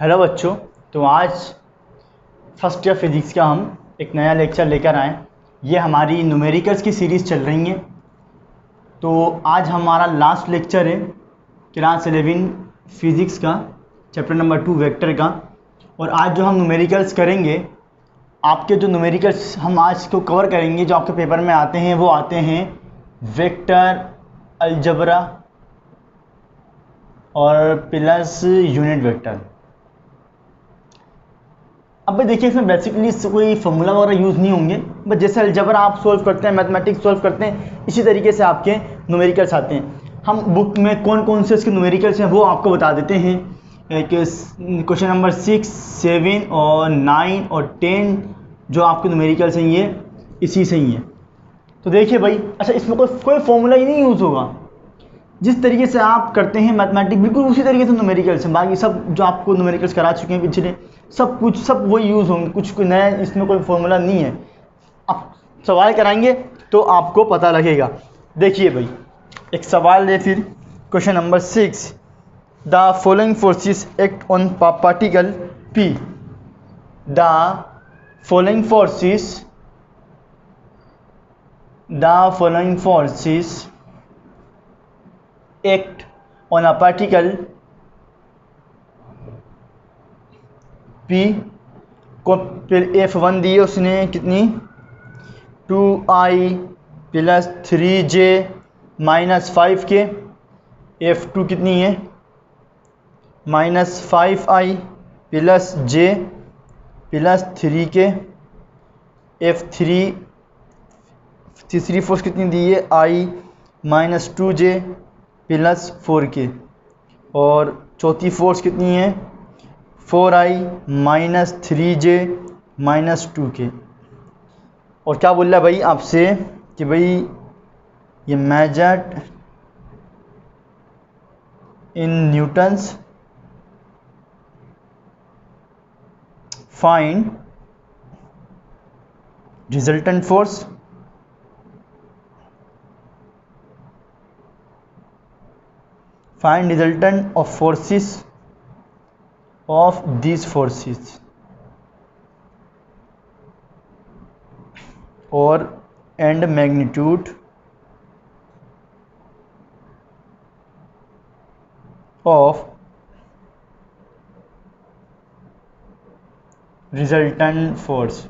Hello बच्चों। तो आज फर्स्ट ईयर फिज़िक्स का हम एक नया लेक्चर लेकर आए। ये हमारी न्यूमेरिकल्स की सीरीज़ चल रही है। तो आज हमारा लास्ट लेक्चर है क्लास 11 फिज़िक्स का, चैप्टर नंबर 2 वेक्टर का। और आज जो हम न्यूमेरिकल्स करेंगे, आपके जो न्यूमेरिकल्स हम आज को कवर करेंगे जो आपके पेपर में आते हैं, वो आते हैं वेक्टर, अलजबरा और प्लस यूनिट वेक्टर। अब भाई देखिए, इसमें बेसिकली कोई फॉर्मूला वगैरह यूज़ नहीं होंगे, बट जैसे अलजबरा आप सोल्व करते हैं, मैथमेटिक्स सोल्व करते हैं, इसी तरीके से आपके न्यूमेरिकल्स आते हैं। हम बुक में कौन कौन से इसके न्यूमेरिकल्स हैं वो आपको बता देते हैं। क्वेश्चन नंबर 6, 7 और 9 और 10 जो आपके न्यूमेरिकल्स हैं ये इसी से ही हैं। तो देखिए भाई, अच्छा इसमें कोई फॉर्मूला ही नहीं यूज़ होगा। जिस तरीके से आप करते हैं मैथमेटिक्स, बिल्कुल उसी तरीके से न्यूमेरिकल्स हैं। बाकी सब जो आपको न्यूमेरिकल्स करा चुके हैं पिछले, सब वही यूज़ होंगे, कुछ नया इसमें कोई फॉर्मूला नहीं है। आप सवाल कराएंगे तो आपको पता लगेगा। देखिए भाई, एक सवाल है फिर, question number 6, the following forces act on particle P. The following forces act on a particle P को फिर F1 दी है उसने कितनी, 2i प्लस 3j माइनस 5 के। F2 कितनी है, minus 5i plus j plus 3 के। F3 तीसरी फोर्स कितनी दी है, i माइनस 2j प्लस 4 के। और चौथी फोर्स कितनी है, 4i माइनस 3j माइनस 2 के। और क्या बोल रहा है भाई आपसे कि भाई ये measured in Newton's, find resultant force of forces of these forces or and magnitude of resultant force।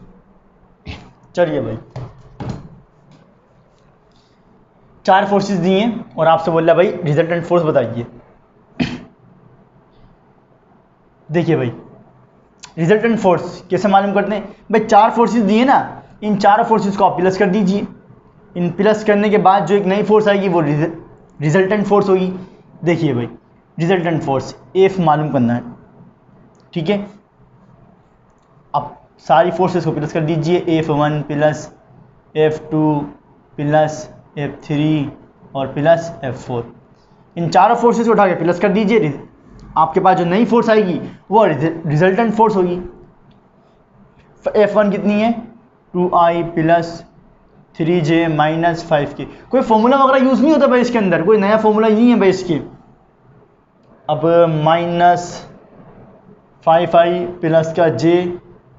चलिए भाई, 4 फोर्सेस दी हैं और आपसे बोल रहा भाई रिजल्टेंट फोर्स बताइए। देखिए भाई, रिजल्टेंट फोर्स कैसे मालूम करते हैं भाई, 4 फोर्सेस दी है ना, इन 4 फोर्सेस को आप प्लस कर दीजिए। इन प्लस करने के बाद जो एक नई फोर्स आएगी वो रिजल्टेंट फोर्स होगी। देखिए भाई, रिजल्टेंट फोर्स F मालूम करना है, ठीक है। अब सारी फोर्सेस को प्लस कर दीजिए, F1 plus F2 plus F3 और प्लस F4। इन चारों फोर्सेस को उठा के प्लस कर दीजिए। आपके पास जो नई फोर्स आएगी वो रिजल्टेंट फोर्स होगी। F1 कितनी है, 2i प्लस 3j माइनस 5 के। कोई फॉर्मूला वगैरह यूज़ नहीं होता भाई इसके अंदर, कोई नया फॉर्मूला नहीं है भाई इसके। अब माइनस 5i प्लस का j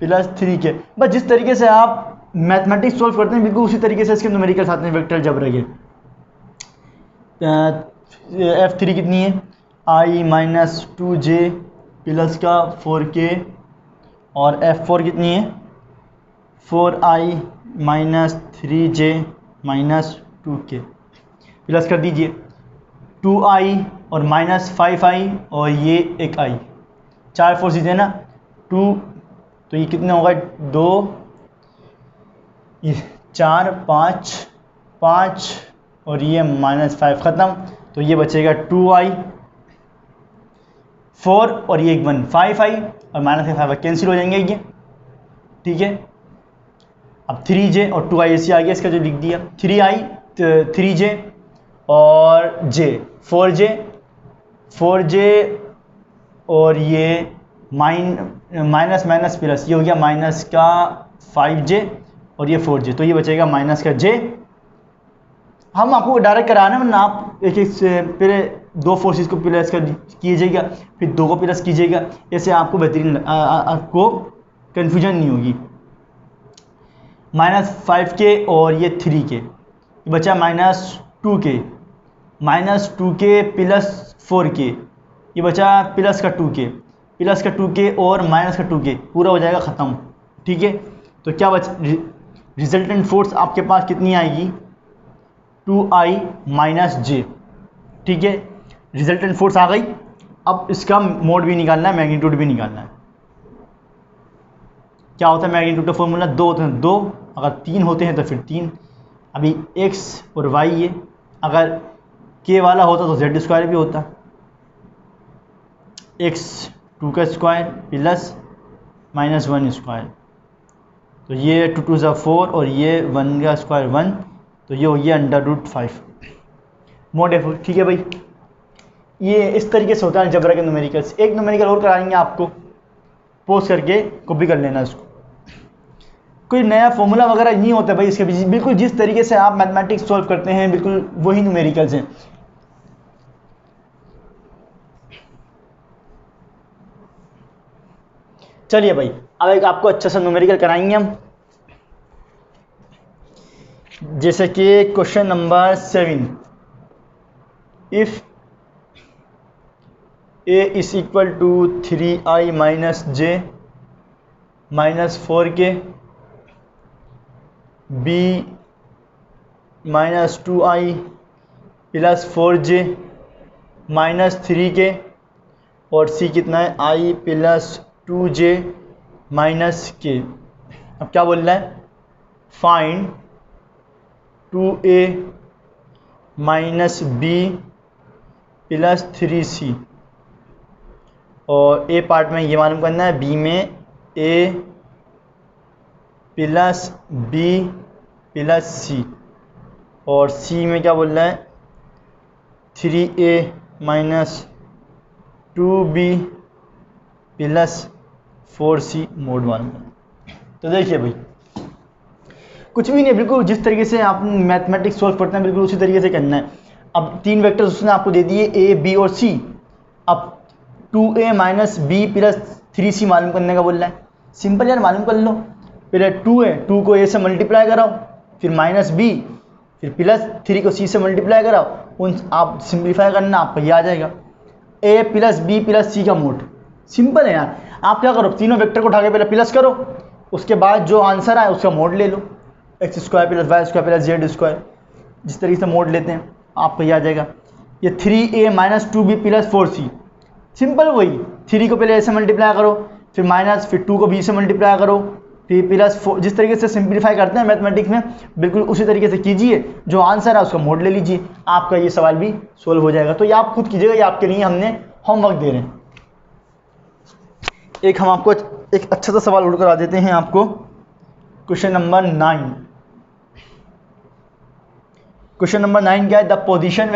प्लस 3 के। बस जिस तरीके से आप मैथमेटिक्स सॉल्व करते हैं बिल्कुल उसी तरीके से इसके न्यूमेरिकल्स आते हैं वेक्टर अलजेब्रा के। F3 कितनी है, i माइनस 2j प्लस का 4k। और F4 कितनी है, 4i minus 3j minus 2k। Plus कर दीजिए 2i और माइनस 5i और ये एक i, 4 फोर्सेस है ना, 2 तो ये कितना होगा, 2 ये 4 5 और ये माइनस 5 ख़त्म। तो ये बचेगा 2i, 4 और ये 1 5i और माइनस 5 कैंसिल हो जाएंगे ये, ठीक है। अब 3j और 2i ऐसे आ गया, इसका जो लिख दिया 3i 3j और j 4j और ये माइनस माइनस प्लस, ये हो गया माइनस का 5j और ये 4j। तो ये बचेगा माइनस का j हम आपको डायरेक्ट कराना, वरना आप एक एक से पहले दो फोर्सेस को प्लस कर कीजिएगा, फिर दो को प्लस कीजिएगा, ऐसे आपको बेहतरीन आपको कन्फ्यूजन नहीं होगी। -5k और ये 3k बचा -2k, -2k प्लस 4k, ये बचा प्लस का 2k, प्लस का 2k और माइनस का 2k, पूरा हो जाएगा ख़त्म। ठीक है, तो क्या रिजल्टेंट फोर्स आपके पास कितनी आएगी, 2i - j। ठीक है, रिजल्टेंट फोर्स आ गई। अब इसका मोड भी निकालना है, मैग्नीट्यूड भी निकालना है। क्या होता है मैग्नीट्यूड का फॉर्मूला, 2 होते हैं 2, अगर 3 होते हैं तो फिर 3। अभी x और y ये, अगर k वाला होता तो z स्क्वायर भी होता, x 2 का स्क्वायर प्लस -1 स्क्वायर, तो ये 2 2 4 और ये 1 का स्क्वायर 1, तो ये हो गया √5 मोड है। ठीक है भाई, ये इस तरीके से होता है अलजेब्रा के न्यूमेरिकल्स। एक न्यूमेरिकल और कराएंगे आपको, पोस्ट करके कॉपी कर लेना इसको। कोई नया फॉर्मूला वगैरह नहीं होता भाई इसके पीछे, बिल्कुल जिस तरीके से आप मैथमेटिक्स सॉल्व करते हैं बिल्कुल वही न्यूमेरिकल्स हैं। चलिए भाई, अब एक आपको अच्छा सा न्यूमेरिकल कराएंगे हम, जैसे कि question number 7, if a is equal to 3i - j - 4k, b -2i + 4j - 3k, और c कितना है, i + 2j - k। अब क्या बोल रहा है, फाइंड 2a - b + 3c, और ए पार्ट में ये मालूम करना है, बी में a + b + c, और सी में क्या बोल रहा है, 3a - 2b + 4c मोड मालूम करना। तो देखिए भाई, कुछ भी नहीं, बिल्कुल जिस तरीके से आप मैथमेटिक्स सॉल्व करते हैं बिल्कुल उसी तरीके से करना है। अब 3 वेक्टर्स उसने आपको दे दिए, a b और c। अब 2a - b + 3c मालूम करने का बोल रहा है। सिंपल यार, मालूम कर लो। पहले 2 है, 2 को a से मल्टीप्लाई कराओ, फिर -b, फिर +3 को c से मल्टीप्लाई कराओ, उन आप सिंप्लीफाई करना, आपको ये आ जाएगा a + b + c का मोड। सिंपल है यार। आप क्या करो, तीनों वेक्टर को उठा के पहले प्लस करो, उसके बाद जो आंसर आए उसका मोड ले लो, x² + y² + z², जिस तरीके से मोड लेते हैं आपको ये आ जाएगा। ये 3a - 2b + 4c, सिंपल वही, 3 को पहले a से मल्टीप्लाई करो, फिर माइनस, फिर 2 को b से मल्टीप्लाई करो, फिर +4। जिस तरीके से सिंप्लीफाई करते हैं मैथमेटिक्स में बिल्कुल उसी तरीके से कीजिए, जो आंसर है उसका मोड ले लीजिए, आपका ये सवाल भी सोल्व हो जाएगा। तो ये आप खुद कीजिएगा, ये आपके लिए हमने होमवर्क दे रहे हैं। एक हम आपको एक अच्छा सा सवाल उड़ करा देते हैं आपको, क्वेश्चन नंबर 9। क्वेश्चन नंबर 9 क्या है, the position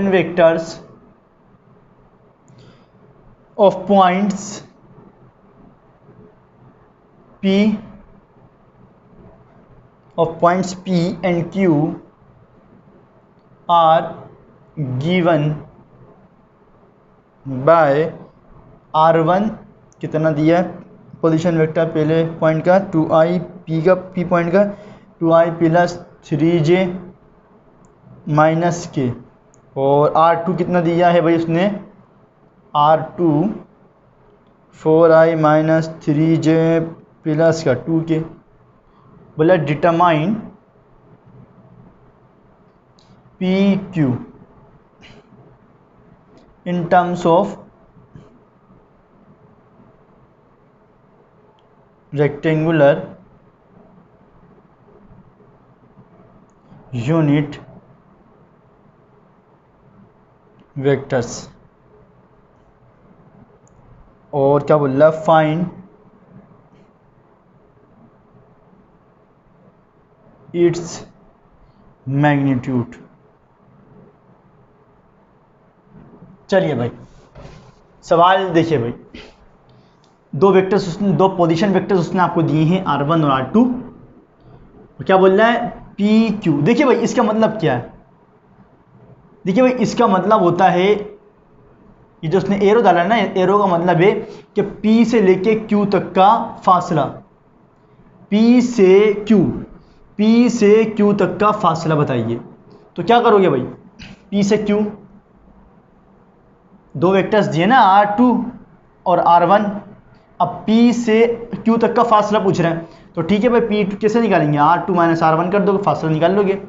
vectors of points P and Q are given by R1 कितना दिया है, पोजीशन वेक्टर पहले पॉइंट का 2i, p पॉइंट का 2i + 3j - k, और R2 कितना दिया है भाई उसने, R2 4i - 3j प्लस का 2k। बोला determine PQ in terms of rectangular unit vectors. और क्या बोल रहा है, फाइंड इट्स मैग्नीट्यूड। चलिए भाई, सवाल देखिए भाई, दो पोजीशन वेक्टर्स उसने आपको दिए हैं R1 और R2, वो क्या बोल रहा है, पी क्यू। देखिए भाई इसका मतलब क्या है, देखिए भाई इसका मतलब होता है, ये जो उसने एरो डाला है ना, एरो का मतलब है कि P से लेके Q तक का फासला, P से Q तक का फासला बताइए। तो क्या करोगे भाई, P से Q, दो वेक्टर्स दिए ना R2 और R1, अब P से Q तक का फासला पूछ रहे हैं, तो ठीक है भाई P कैसे निकालेंगे, R2 माइनस R1 कर दो, फासला निकाल लोगे।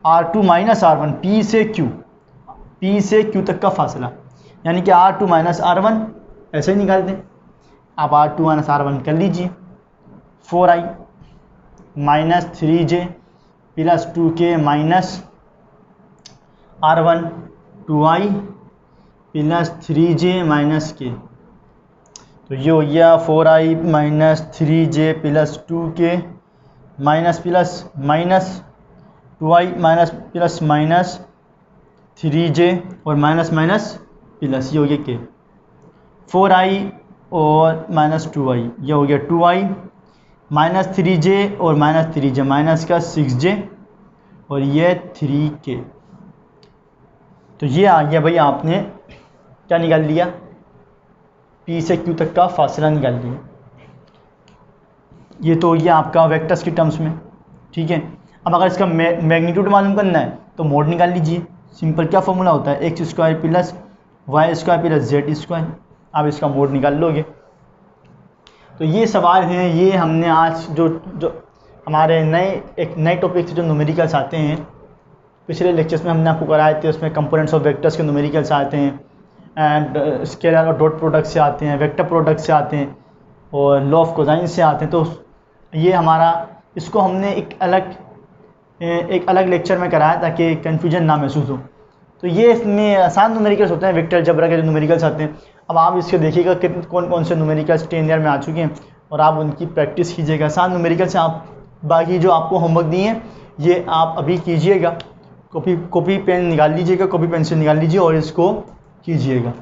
R2 माइनस R1, P से Q तक का फासला, यानी कि R2 माइनस R1, ऐसे ही निकाल दें। आप R2 माइनस R1 कर लीजिए, 4i minus 3j plus 2k minus R1, 2i plus 3j minus k। तो ये हो गया 4i minus 3j plus 2k minus plus minus 2i minus plus minus 3j और माइनस माइनस प्लस, ये हो गया k। 4i और माइनस 2i, ये हो गया 2i माइनस 3j और माइनस 3j माइनस का 6j और ये 3k। तो ये आ गया भाई, आपने क्या निकाल लिया, P से Q तक का फासला निकाल लिया। ये तो ये आपका वेक्टर्स की टर्म्स में, ठीक है। अब अगर इसका मैग्नीट्यूड मालूम करना है तो मोड निकाल लीजिए। सिंपल क्या फॉर्मूला होता है, x square plus y square plus z square, आप इसका मोड निकाल लोगे। तो ये सवाल हैं, ये हमने आज जो हमारे एक नए टॉपिक से जो न्यूमेरिकल्स आते हैं, पिछले लेक्चर्स में हमने आपको कराए थे, उसमें कंपोनेंट्स ऑफ वेक्टर्स के न्यूमेरिकल्स आते हैं, एंड स्केलर और डॉट प्रोडक्ट से आते हैं, वेक्टर प्रोडक्ट से आते हैं और लॉ ऑफ कोसाइन से आते हैं। तो ये हमारा, इसको हमने एक अलग लेक्चर में कराया ताकि कन्फ्यूजन ना महसूस हो। तो ये इसमें आसान न्यूमेरिकल्स होते हैं, वेक्टर जबरा के जो न्यूमेरिकल्स आते हैं। अब आप इसके देखिएगा कि कौन कौन से न्यूमेरिकल्स 10 ईयर में आ चुके हैं और आप उनकी प्रैक्टिस कीजिएगा। आसान न्यूमेरिकल्स आप, बाकी जो आपको होमवर्क दिए हैं ये आप अभी कीजिएगा, कॉपी पेन निकाल लीजिएगा, कॉपी पेंसिल निकाल लीजिए और इसको कीजिएगा।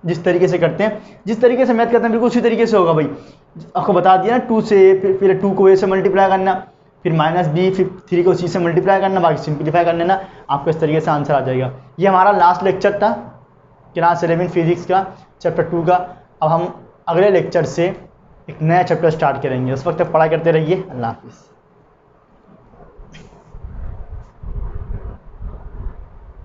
जिस तरीके से करते हैं, जिस तरीके से मैथ करते हैं, बिल्कुल उसी तरीके से होगा भाई। आपको बता दिया ना, 2 से फिर 2 को a से मल्टीप्लाई करना, फिर माइनस b, फिर 3 को c से मल्टीप्लाई करना, बाकी सिंप्लीफाई कर लेना, आपको इस तरीके से आंसर आ जाएगा। ये हमारा लास्ट लेक्चर था क्लास 11 फिजिक्स का, चैप्टर 2 का। अब हम अगले लेक्चर से एक नया चैप्टर स्टार्ट करेंगे, उस वक्त तक पढ़ाई करते रहिए। अल्लाह हाफिज़।